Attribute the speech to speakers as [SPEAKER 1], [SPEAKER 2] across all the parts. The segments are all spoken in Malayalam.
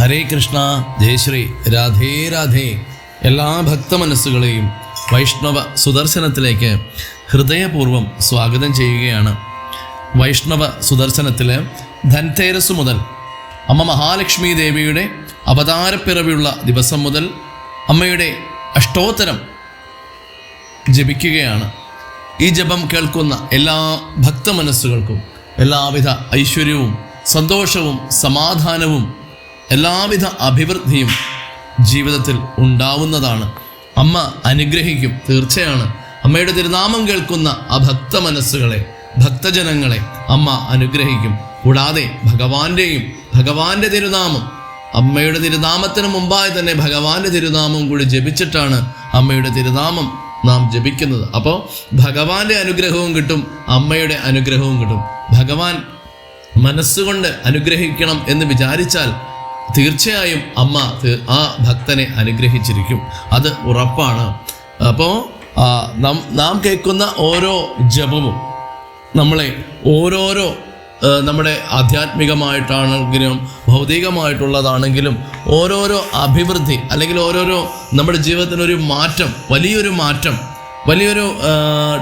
[SPEAKER 1] ഹരേ കൃഷ്ണ, ജയശ്രീ, രാധേ രാധേ. എല്ലാ ഭക്തമനസ്സുകളെയും വൈഷ്ണവ സുദർശനത്തിലേക്ക് ഹൃദയപൂർവ്വം സ്വാഗതം ചെയ്യുകയാണ്. വൈഷ്ണവ സുദർശനത്തിൽ ധൻതേരസ് മുതൽ അമ്മ മഹാലക്ഷ്മി ദേവിയുടെ അവതാരപ്പിറവിയുള്ള ദിവസം മുതൽ അമ്മയുടെ അഷ്ടോത്തരം ജപിക്കുകയാണ്. ഈ ജപം കേൾക്കുന്ന എല്ലാ ഭക്തമനസ്സുകൾക്കും എല്ലാവിധ ഐശ്വര്യവും സന്തോഷവും സമാധാനവും എല്ലാവിധ അഭിവൃദ്ധിയും ജീവിതത്തിൽ ഉണ്ടാവുന്നതാണ്. അമ്മ അനുഗ്രഹിക്കും, തീർച്ചയാണ്. അമ്മയുടെ തിരുനാമം കേൾക്കുന്ന ആ ഭക്തമനസ്സുകളെ, ഭക്തജനങ്ങളെ അമ്മ അനുഗ്രഹിക്കും. കൂടാതെ ഭഗവാന്റെ തിരുനാമം, അമ്മയുടെ തിരുനാമത്തിന് മുമ്പായി തന്നെ ഭഗവാന്റെ തിരുനാമം കൂടി ജപിച്ചിട്ടാണ് അമ്മയുടെ തിരുനാമം നാം ജപിക്കുന്നത്. അപ്പോൾ ഭഗവാന്റെ അനുഗ്രഹവും കിട്ടും, അമ്മയുടെ അനുഗ്രഹവും കിട്ടും. ഭഗവാൻ മനസ്സുകൊണ്ട് അനുഗ്രഹിക്കണം എന്ന് വിചാരിച്ചാൽ തീർച്ചയായും അമ്മ ആ ഭക്തനെ അനുഗ്രഹിച്ചിരിക്കും, അത് ഉറപ്പാണ്. അപ്പോൾ നാം കേൾക്കുന്ന ഓരോ ജപവും നമ്മളെ ഓരോരോ നമ്മുടെ ആധ്യാത്മികമായിട്ടാണെങ്കിലും ഭൗതികമായിട്ടുള്ളതാണെങ്കിലും ഓരോരോ അഭിവൃദ്ധി അല്ലെങ്കിൽ ഓരോരോ നമ്മുടെ ജീവിതത്തിനൊരു മാറ്റം, വലിയൊരു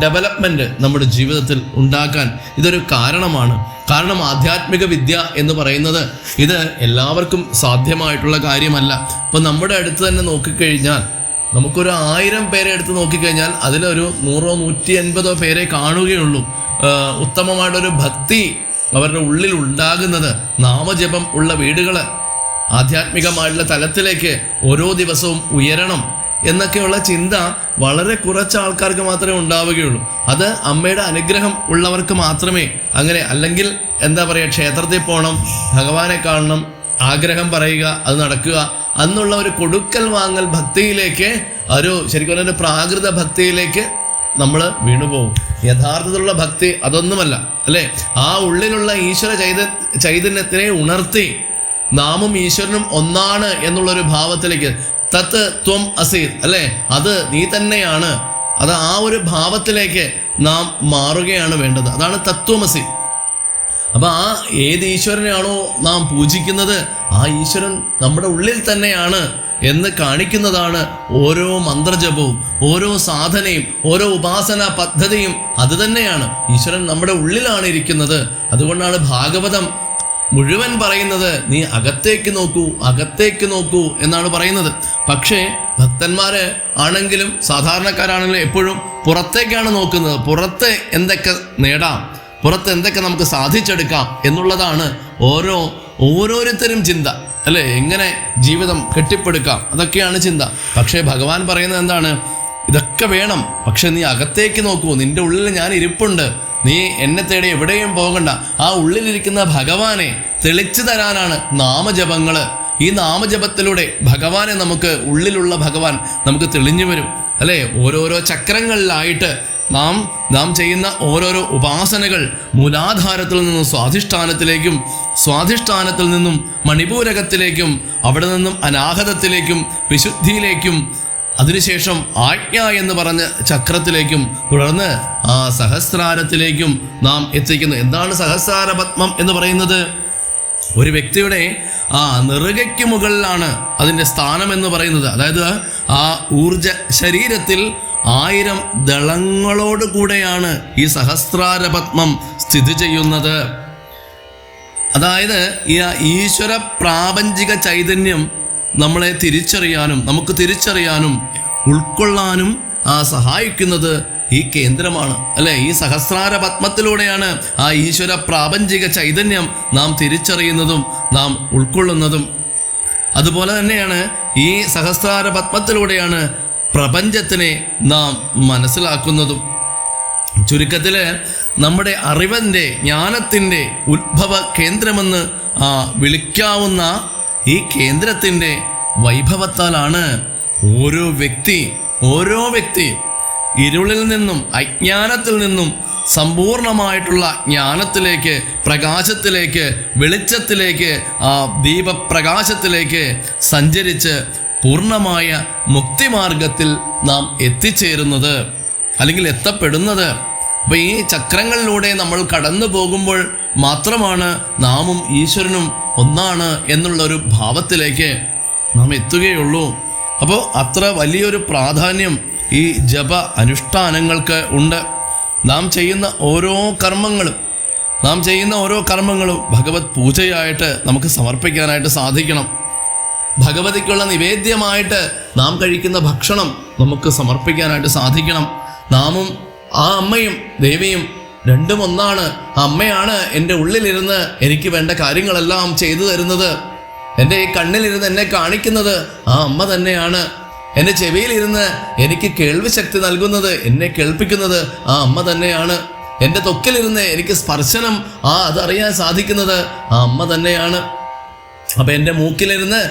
[SPEAKER 1] ഡെവലപ്മെൻറ്റ് നമ്മുടെ ജീവിതത്തിൽ ഉണ്ടാക്കാൻ ഇതൊരു കാരണമാണ്. കാരണം ആധ്യാത്മിക വിദ്യ എന്ന് പറയുന്നത് ഇത് എല്ലാവർക്കും സാധ്യമായിട്ടുള്ള കാര്യമല്ല. ഇപ്പം നമ്മുടെ അടുത്ത് തന്നെ നോക്കിക്കഴിഞ്ഞാൽ നമുക്കൊരു 1000 പേരെ എടുത്ത് നോക്കിക്കഴിഞ്ഞാൽ അതിലൊരു 100 150 പേരെ കാണുകയുള്ളൂ ഉത്തമമായിട്ടൊരു ഭക്തി അവരുടെ ഉള്ളിൽ ഉണ്ടാകുന്നത്. നാമജപം ഉള്ള വീടുകൾ ആധ്യാത്മികമായിട്ടുള്ള തലത്തിലേക്ക് ഓരോ ദിവസവും ഉയരണം എന്നൊക്കെയുള്ള ചിന്ത വളരെ കുറച്ച് ആൾക്കാർക്ക് മാത്രമേ ഉണ്ടാവുകയുള്ളൂ. അത് അമ്മയുടെ അനുഗ്രഹം ഉള്ളവർക്ക് മാത്രമേ അങ്ങനെ. അല്ലെങ്കിൽ എന്താ പറയുക, ക്ഷേത്രത്തിൽ പോകണം, ഭഗവാനെ കാണണം, ആഗ്രഹം പറയുക, അത് നടക്കുക എന്നുള്ള ഒരു കൊടുക്കൽ വാങ്ങൽ ഭക്തിയിലേക്ക്, ശരിക്കും പറഞ്ഞ പ്രാകൃത ഭക്തിയിലേക്ക് നമ്മൾ വീണുപോകും. യഥാർത്ഥത്തിലുള്ള ഭക്തി അതൊന്നുമല്ല, അല്ലേ? ആ ഉള്ളിലുള്ള ഈശ്വര ചൈതന്യത്തിനെ ഉണർത്തി നാമും ഈശ്വരനും ഒന്നാണ് എന്നുള്ളൊരു ഭാവത്തിലേക്ക്, തത്ത് ത്വം അസി, അല്ലേ? അത് നീ തന്നെയാണ്. അത് ആ ഒരു ഭാവത്തിലേക്ക് നാം മാറുകയാണ് വേണ്ടത്. അതാണ് തത്വമസി. അപ്പൊ ആ ഏത് ഈശ്വരനെയാണോ നാം പൂജിക്കുന്നത് ആ ഈശ്വരൻ നമ്മുടെ ഉള്ളിൽ തന്നെയാണ് എന്ന് കാണിക്കുന്നതാണ് ഓരോ മന്ത്രജപവും, ഓരോ സാധനയും, ഓരോ ഉപാസന പദ്ധതിയും. അത് തന്നെയാണ്, ഈശ്വരൻ നമ്മുടെ ഉള്ളിലാണ് ഇരിക്കുന്നത്. അതുകൊണ്ടാണ് ഭാഗവതം മുഴുവൻ പറയുന്നത് നീ അകത്തേക്ക് നോക്കൂ എന്നാണ് പറയുന്നത്. പക്ഷേ ഭക്തന്മാര് ആണെങ്കിലും സാധാരണക്കാരാണെങ്കിലും എപ്പോഴും പുറത്തേക്കാണ് നോക്കുന്നത്. പുറത്ത് എന്തൊക്കെ നേടാം, പുറത്ത് എന്തൊക്കെ നമുക്ക് സാധിച്ചെടുക്കാം എന്നുള്ളതാണ് ഓരോരുത്തരും ചിന്ത, അല്ലേ? എങ്ങനെ ജീവിതം കെട്ടിപ്പടുക്കാം, അതൊക്കെയാണ് ചിന്ത. പക്ഷേ ഭഗവാൻ പറയുന്നത് എന്താണ്? ഇതൊക്കെ വേണം, പക്ഷെ നീ അകത്തേക്ക് നോക്കൂ, നിന്റെ ഉള്ളിൽ ഞാൻ ഇരിപ്പുണ്ട്, നീ എന്നെ തേടി എവിടെയും പോകണ്ട. ആ ഉള്ളിലിരിക്കുന്ന ഭഗവാനെ തെളിച്ചു തരാനാണ് നാമജപങ്ങള്. ഈ നാമജപത്തിലൂടെ ഭഗവാനെ ഉള്ളിലുള്ള ഭഗവാൻ നമുക്ക് തെളിഞ്ഞു വരും, അല്ലേ? ഓരോരോ ചക്രങ്ങളിലായിട്ട് നാം ചെയ്യുന്ന ഓരോരോ ഉപാസനകൾ മൂലാധാരത്തിൽ നിന്നും സ്വാധിഷ്ഠാനത്തിലേക്കും, സ്വാധിഷ്ഠാനത്തിൽ നിന്നും മണിപൂരകത്തിലേക്കും, അവിടെ നിന്നും അനാഹതത്തിലേക്കും, വിശുദ്ധിയിലേക്കും, അതിനുശേഷം ആജ്ഞ എന്ന് പറഞ്ഞ ചക്രത്തിലേക്കും, തുടർന്ന് ആ സഹസ്രാരത്തിലേക്കും നാം എത്തിക്കുന്നു. എന്താണ് സഹസ്രാര പത്മം എന്ന് പറയുന്നത്? ഒരു വ്യക്തിയുടെ ആ നെറുകയ്ക്ക് മുകളിലാണ് അതിൻ്റെ സ്ഥാനം എന്ന് പറയുന്നത്. അതായത് ആ ഊർജ ശരീരത്തിൽ 1000 ദളങ്ങളോട് കൂടെയാണ് ഈ സഹസ്രാര പത്മം സ്ഥിതി ചെയ്യുന്നത്. അതായത് ഈ ഈശ്വര പ്രാപഞ്ചിക ചൈതന്യം നമ്മളെ നമുക്ക് തിരിച്ചറിയാനും ഉൾക്കൊള്ളാനും സഹായിക്കുന്നത് ഈ കേന്ദ്രമാണ്, അല്ലെ? ഈ സഹസ്രാര പത്മത്തിലൂടെയാണ് ആ ഈശ്വര പ്രാപഞ്ചിക ചൈതന്യം നാം തിരിച്ചറിയുന്നതും നാം ഉൾക്കൊള്ളുന്നതും. അതുപോലെ തന്നെയാണ് ഈ സഹസ്രാര പത്മത്തിലൂടെയാണ് പ്രപഞ്ചത്തിനെ നാം മനസ്സിലാക്കുന്നതും. ചുരുക്കത്തില് നമ്മുടെ അറിവിൻ്റെ, ജ്ഞാനത്തിൻ്റെ ഉത്ഭവ കേന്ദ്രമെന്ന് വിളിക്കാവുന്ന ഈ കേന്ദ്രത്തിൻ്റെ വൈഭവത്താലാണ് ഓരോ വ്യക്തി ഇരുളിൽ നിന്നും, അജ്ഞാനത്തിൽ നിന്നും സമ്പൂർണമായിട്ടുള്ള ജ്ഞാനത്തിലേക്ക്, പ്രകാശത്തിലേക്ക്, വെളിച്ചത്തിലേക്ക്, ആ ദീപപ്രകാശത്തിലേക്ക് സഞ്ചരിച്ച് പൂർണ്ണമായ മുക്തിമാർഗത്തിൽ നാം എത്തിച്ചേരുന്നത് അല്ലെങ്കിൽ എത്തപ്പെടുന്നത്. അപ്പോൾ ഈ ചക്രങ്ങളിലൂടെ നമ്മൾ കടന്നു പോകുമ്പോൾ മാത്രമാണ് നാമും ഈശ്വരനും ഒന്നാണ് എന്നുള്ളൊരു ഭാവത്തിലേക്ക് നാം എത്തുകയുള്ളൂ. അപ്പോൾ അത്ര വലിയൊരു പ്രാധാന്യം ഈ ജപ അനുഷ്ഠാനങ്ങൾക്ക് ഉണ്ട്. നാം ചെയ്യുന്ന ഓരോ കർമ്മങ്ങളും ഭഗവത് പൂജയായിട്ട് നമുക്ക് സമർപ്പിക്കാനായിട്ട് സാധിക്കണം. ഭഗവതിക്കുള്ള നിവേദ്യമായിട്ട് നാം കഴിക്കുന്ന ഭക്ഷണം നമുക്ക് സമർപ്പിക്കാനായിട്ട് സാധിക്കണം. നാമും ആ അമ്മയും ദേവിയും രണ്ടും ഒന്നാണ്. ആ അമ്മയാണ് എൻ്റെ ഉള്ളിലിരുന്ന് എനിക്ക് വേണ്ട കാര്യങ്ങളെല്ലാം ചെയ്തു തരുന്നത്. എൻ്റെ ഈ കണ്ണിലിരുന്ന് എന്നെ കാണിക്കുന്നത് ആ അമ്മ തന്നെയാണ്. എൻ്റെ ചെവിയിലിരുന്ന് എനിക്ക് കേൾവി ശക്തി നൽകുന്നത്, എന്നെ കേൾപ്പിക്കുന്നത് ആ അമ്മ തന്നെയാണ്. എൻ്റെ ത്വക്കിലിരുന്ന് എനിക്ക് സ്പർശനം അതറിയാൻ സാധിക്കുന്നത് ആ അമ്മ തന്നെയാണ്. അപ്പം എൻ്റെ മൂക്കിലിരുന്ന്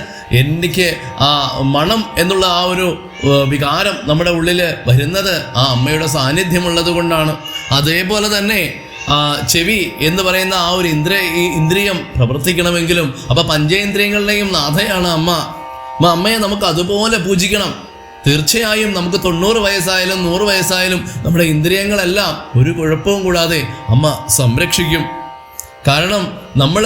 [SPEAKER 1] എനിക്ക് ആ മണം എന്നുള്ള ആ ഒരു വികാരം നമ്മുടെ ഉള്ളിൽ വരുന്നത് ആ അമ്മയുടെ സാന്നിധ്യമുള്ളത് കൊണ്ടാണ്. അതേപോലെ തന്നെ ചെവി എന്ന് പറയുന്ന ആ ഒരു ഇന്ദ്രിയം പ്രവർത്തിക്കണമെങ്കിലും അപ്പം പഞ്ചേന്ദ്രിയങ്ങളുടെയും നാഥയാണ് അമ്മ. അമ്മയെ നമുക്ക് അതുപോലെ പൂജിക്കണം. തീർച്ചയായും നമുക്ക് 90 വയസ്സായാലും 100 വയസ്സായാലും നമ്മുടെ ഇന്ദ്രിയങ്ങളെല്ലാം ഒരു കുഴപ്പവും കൂടാതെ അമ്മ സംരക്ഷിക്കും. കാരണം നമ്മൾ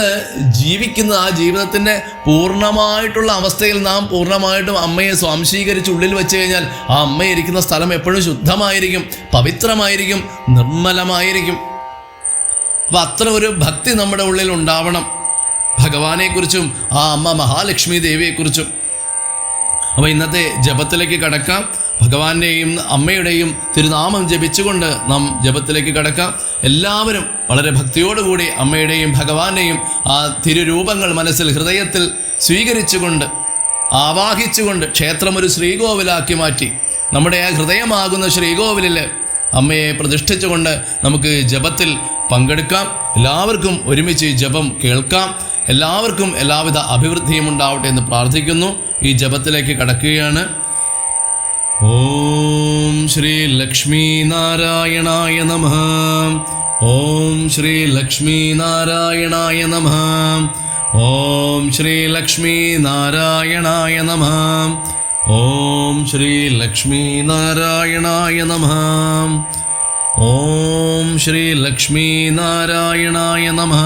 [SPEAKER 1] ജീവിക്കുന്ന ആ ജീവിതത്തിൻ്റെ പൂർണ്ണമായിട്ടുള്ള അവസ്ഥയിൽ നാം പൂർണ്ണമായിട്ടും അമ്മയെ സ്വാംശീകരിച്ച് ഉള്ളിൽ വെച്ച് കഴിഞ്ഞാൽ ആ അമ്മ ഇരിക്കുന്ന സ്ഥലം എപ്പോഴും ശുദ്ധമായിരിക്കും, പവിത്രമായിരിക്കും, നിർമ്മലമായിരിക്കും. അപ്പം അത്ര ഒരു ഭക്തി നമ്മുടെ ഉള്ളിൽ ഉണ്ടാവണം ഭഗവാനെക്കുറിച്ചും ആ അമ്മ മഹാലക്ഷ്മി ദേവിയെക്കുറിച്ചും. അപ്പോൾ ഇന്നത്തെ ജപത്തിലേക്ക് കടക്കാം. ഭഗവാന്റെയും അമ്മയുടെയും തിരുനാമം ജപിച്ചുകൊണ്ട് നാം ജപത്തിലേക്ക് കടക്കാം. എല്ലാവരും വളരെ ഭക്തിയോടുകൂടി അമ്മയുടെയും ഭഗവാന്റെയും ആ തിരുരൂപങ്ങൾ മനസ്സിൽ ഹൃദയത്തിൽ സ്വീകരിച്ചുകൊണ്ട് ആവാഹിച്ചുകൊണ്ട് ക്ഷേത്രം ഒരു ശ്രീകോവിലാക്കി മാറ്റി നമ്മുടെ ആ ഹൃദയമാകുന്ന ശ്രീകോവിലിൽ അമ്മയെ പ്രതിഷ്ഠിച്ചുകൊണ്ട് നമുക്ക് ജപത്തിൽ പങ്കെടുക്കാം. എല്ലാവർക്കും ഒരുമിച്ച് ജപം കേൾക്കാം. എല്ലാവർക്കും എല്ലാവിധ അഭിവൃദ്ധിയും ഉണ്ടാവട്ടെ എന്ന് പ്രാർത്ഥിക്കുന്നു. ഈ ജപത്തിലേക്ക് കടക്കുകയാണ്. ഓം ശ്രീ ലക്ഷ്മീ നാരായണായ നമഃ. ഓം ശ്രീ ലക്ഷ്മീ നാരായണായ നമഃ. ഓം ശ്രീ ലക്ഷ്മീ നാരായണായ നമഃ. ഓം ശ്രീ ലക്ഷ്മീ നാരായണായ നമഃ. ഓം ശ്രീ ലക്ഷ്മീ നാരായണായ നമഃ.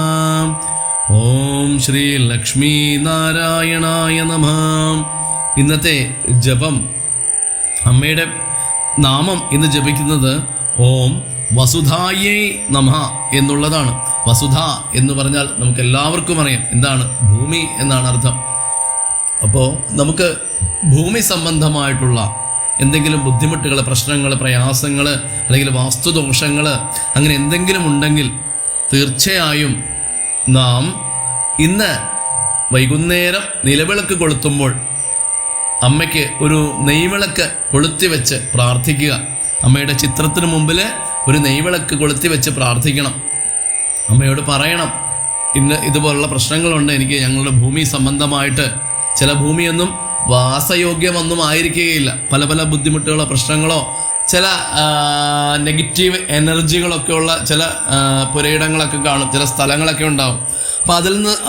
[SPEAKER 1] ഓം ശ്രീ ലക്ഷ്മീ നാരായണായ നമഃ. ഇന്നത്തെ ജപം അമ്മയുടെ നാമം ഇന്ന് ജപിക്കുന്നത് ഓം വസുധായേ നമഃ എന്നുള്ളതാണ്. വസുധ എന്ന് പറഞ്ഞാൽ നമുക്ക് എല്ലാവർക്കും അറിയാം എന്താണ്, ഭൂമി എന്നാണ് അർത്ഥം. അപ്പോൾ നമുക്ക് ഭൂമി സംബന്ധമായിട്ടുള്ള എന്തെങ്കിലും ബുദ്ധിമുട്ടുകൾ, പ്രശ്നങ്ങൾ, പ്രയാസങ്ങൾ അല്ലെങ്കിൽ വാസ്തുദോഷങ്ങൾ അങ്ങനെ എന്തെങ്കിലും ഉണ്ടെങ്കിൽ തീർച്ചയായും നാം ഇന്ന് വൈകുന്നേരം നിലവിളക്ക് കൊളുത്തുമ്പോൾ അമ്മയ്ക്ക് ഒരു നെയ്വിളക്ക് കൊളുത്തി വെച്ച് പ്രാർത്ഥിക്കുക. അമ്മയുടെ ചിത്രത്തിന് മുമ്പിൽ ഒരു നെയ്വിളക്ക് കൊളുത്തി വെച്ച് പ്രാർത്ഥിക്കണം. അമ്മയോട് പറയണം, ഇന്ന് ഇതുപോലുള്ള പ്രശ്നങ്ങളുണ്ട്, എനിക്ക് ഞങ്ങളുടെ ഭൂമി സംബന്ധമായിട്ട്. ചില ഭൂമിയൊന്നും വാസയോഗ്യമൊന്നും ആയിരിക്കുകയില്ല. പല പല ബുദ്ധിമുട്ടുകളോ പ്രശ്നങ്ങളോ ചില നെഗറ്റീവ് എനർജികളൊക്കെ ഉള്ള ചില പുരയിടങ്ങളൊക്കെ കാണും, ചില സ്ഥലങ്ങളൊക്കെ ഉണ്ടാവും. അപ്പം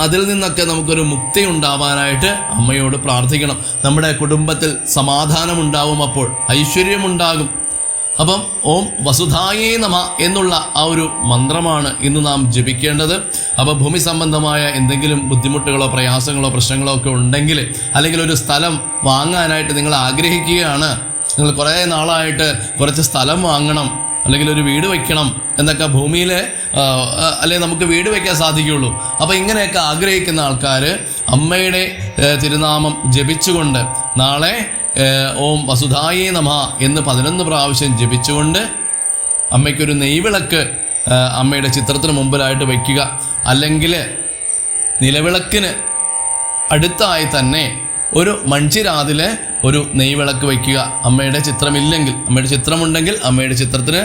[SPEAKER 1] അതിൽ നിന്നൊക്കെ നമുക്കൊരു മുക്തി ഉണ്ടാവാനായിട്ട് അമ്മയോട് പ്രാർത്ഥിക്കണം. നമ്മുടെ കുടുംബത്തിൽ സമാധാനം ഉണ്ടാവും, അപ്പോൾ ഐശ്വര്യമുണ്ടാകും. അപ്പം ഓം വസുധായേ നമഃ എന്നുള്ള ആ ഒരു മന്ത്രമാണ് ഇന്ന് നാം ജപിക്കേണ്ടത്. അപ്പോൾ ഭൂമി സംബന്ധമായ എന്തെങ്കിലും ബുദ്ധിമുട്ടുകളോ പ്രയാസങ്ങളോ പ്രശ്നങ്ങളോ ഒക്കെ ഉണ്ടെങ്കിൽ, അല്ലെങ്കിൽ ഒരു സ്ഥലം വാങ്ങാനായിട്ട് നിങ്ങൾ ആഗ്രഹിക്കുകയാണ്, നിങ്ങൾ കുറേ നാളായിട്ട് കുറച്ച് സ്ഥലം വാങ്ങണം അല്ലെങ്കിൽ ഒരു വീട് വയ്ക്കണം എന്നൊക്കെ, ഭൂമിയിൽ അല്ലെങ്കിൽ നമുക്ക് വീട് വയ്ക്കാൻ സാധിക്കുകയുള്ളൂ. അപ്പോൾ ഇങ്ങനെയൊക്കെ ആഗ്രഹിക്കുന്ന ആൾക്കാർ അമ്മയുടെ തിരുനാമം ജപിച്ചുകൊണ്ട് നാളെ ഓം വസുധായേ നമഃ എന്ന് 11 പ്രാവശ്യം ജപിച്ചുകൊണ്ട് അമ്മയ്ക്കൊരു നെയ്വിളക്ക് അമ്മയുടെ ചിത്രത്തിന് മുമ്പിലായിട്ട് വയ്ക്കുക. അല്ലെങ്കിൽ നിലവിളക്കിന് അടുത്തായി തന്നെ ഒരു മൺചിരാതിൽ ഒരു നെയ്വിളക്ക് വയ്ക്കുക. അമ്മയുടെ ചിത്രമില്ലെങ്കിൽ, അമ്മയുടെ ചിത്രമുണ്ടെങ്കിൽ അമ്മയുടെ ചിത്രത്തിന്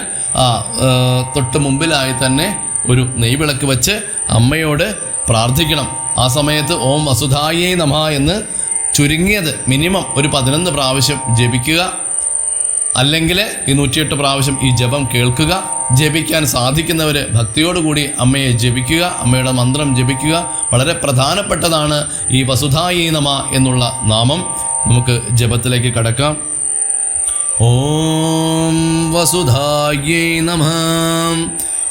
[SPEAKER 1] തൊട്ട് മുമ്പിലായി തന്നെ ഒരു നെയ്വിളക്ക് വെച്ച് അമ്മയോട് പ്രാർത്ഥിക്കണം. ആ സമയത്ത് ഓം വസുധായേ നമഃ എന്ന് ചുരുങ്ങിയത് മിനിമം ഒരു 11 പ്രാവശ്യം ജപിക്കുക. അല്ലെങ്കിൽ ഈ 108 പ്രാവശ്യം ഈ ജപം കേൾക്കുക. ജപിക്കാൻ സാധിക്കുന്നവർ ഭക്തിയോടുകൂടി അമ്മയെ ജപിക്കുക, അമ്മയുടെ മന്ത്രം ജപിക്കുക. വളരെ പ്രധാനപ്പെട്ടതാണ് ഈ വസുധായേ നമഃ എന്നുള്ള നാമം. നമുക്ക് ജപത്തിലേക്ക് കടക്കാം. ഓം വസുധായേ നമഃ.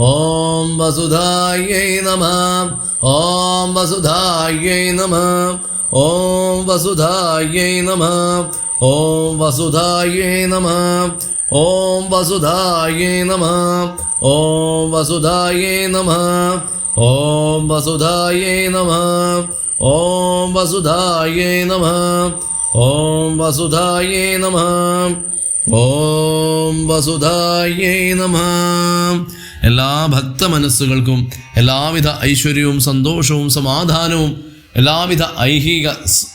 [SPEAKER 1] ഓം വസുധായൈ നമഃ. ഓം വസുധായൈ നമഃ. ഓം വസുധായൈ നമഃ. ഓം വസുധായൈ നമഃ. ഓം വസുധായൈ നമഃ. ഓം വസുധായൈ നമഃ. ഓം വസുധായൈ നമഃ. ഓം വസുധായൈ നമഃ. ഓം വസുധായൈ നമഃ. ഓം വസുധായൈ നമഃ. എല്ലാ ഭക്ത മനസ്സുകൾക്കും എല്ലാവിധ ഐശ്വര്യവും സന്തോഷവും സമാധാനവും എല്ലാവിധ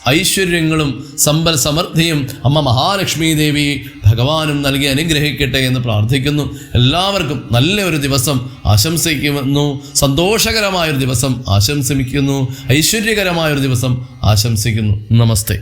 [SPEAKER 1] ഐശ്വര്യങ്ങളും സമ്പൽ സമൃദ്ധിയും അമ്മ മഹാലക്ഷ്മി ദേവി ഭഗവാനും നൽകി അനുഗ്രഹിക്കട്ടെ എന്ന് പ്രാർത്ഥിക്കുന്നു. എല്ലാവർക്കും നല്ലൊരു ദിവസം ആശംസിക്കുന്നു. സന്തോഷകരമായൊരു ദിവസം ആശംസിക്കുന്നു. ഐശ്വര്യകരമായൊരു ദിവസം ആശംസിക്കുന്നു. നമസ്തേ.